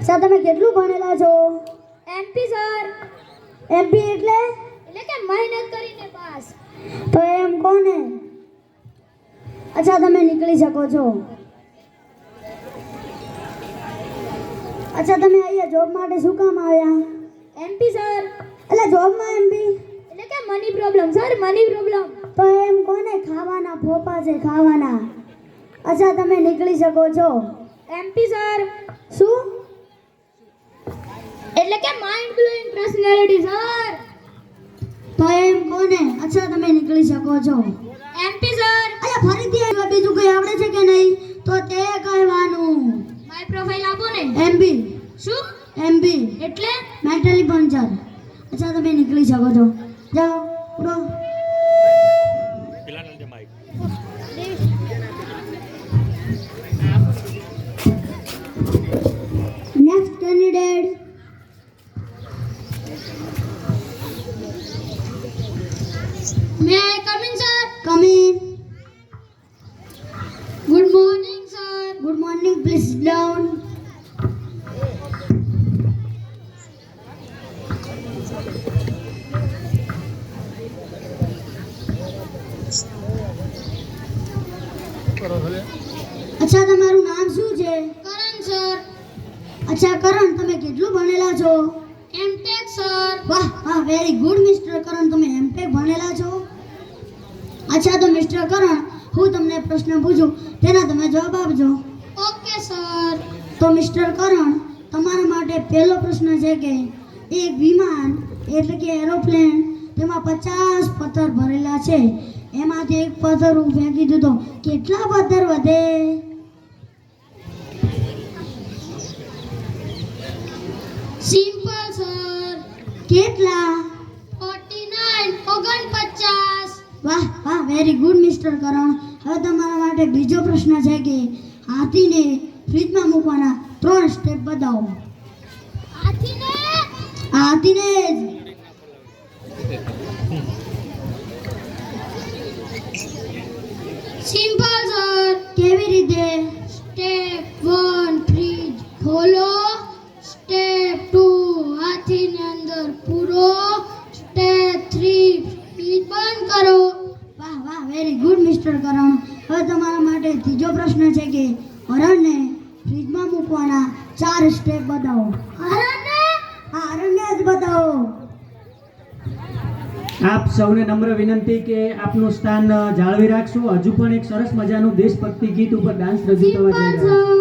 Sir તમે કેટલું ભણેલા છો? MP sir. એમપી એટલે કે મહેનત કરીને પાસ. તો એમ કોને? અચ્છા તમે નીકળી શકો છો. અચ્છા તમે અહીંયા જોબ માટે શું કામ આવ્યા? MP sir. એટલે જોબમાં એમપી એટલે કે money problem sir, money problem. તો એમ કોને? ખાવાના ફોફા છે ખાવાના. અચ્છા તમે નીકળી શકો છો. MP sir. શું? એટલે કે માઇન્ડ બ્લોઈંગ પર્સનાલિટી સર. તો એમ કોને? અચ્છા તમે નીકળી શકો છો. MP sir. અલ્યા ફરીથી આવ્યા, બીજું કઈ આવડે છે કે નહીં? તો તે કહેવાનું. માય પ્રોફાઇલ આપો ને. એમબી. શું? એમબી એટલે મેન્ટલી પંચર. અચ્છા તમે નીકળી શકો છો. જાઓ ઉડો. Next candidate. May I come in sir? Come in. Good morning sir. Good morning. Please sit down. અચ્છા તમારું નામ શું છે? કરણ સર. અચ્છા કરણ તમે કેટલું ભણેલા છો? MTech sir. વાહ વાહ વેરી ગુડ મિસ્ટર કરણ, તમે એમટેક ભણેલા છો. અચ્છા તો મિસ્ટર કરણ હું તમને પ્રશ્ન પૂછું તેના તમે જવાબ આપજો. Okay sir. તો મિસ્ટર કરણ તમારા માટે પહેલો પ્રશ્ન છે કે એક વિમાન એટલે કે એરોપ્લેન તેમાં 50 પથ્થર ભરેલા છે, એમાંથી એક પથ્થર હું ફેંકી દઉં તો કેટલા પથ્થર વધે? Simple sir. કેટલા? 49. વાહ વાહ વેરી ગુડ મિસ્ટર કરણ. હવે તમારા માટે બીજો પ્રશ્ન છે કે હાથીને ફ્રીજમાં મૂકવાના 3 સ્ટેપ બતાવો. હાથીને જ. Simple sir. કેવી રીતે? સ્ટેપ 1 ફ્રીજ ખોલો. સ્ટેપ 2 હાથીને અંદર પૂરો. સ્ટેપ 3 ફ્રીજ બંધ કરો. વાહ વાહ વેરી ગુડ મિસ્ટર કરણ. હવે તમારા માટે ત્રીજો પ્રશ્ન છે કે હરણને ફ્રીજમાં મૂકવાના 4 સ્ટેપ બતાવો. હરણને? હા હરણને જ બતાવો. આપ સૌને નમ્ર વિનંતી કે આપનું સ્થાન જાળવી રાખશો. હજુ પણ એક સરસ મજાનું દેશભક્તિ ગીત ઉપર ડાન્સ રજૂ થવા જઈ રહ્યો છે.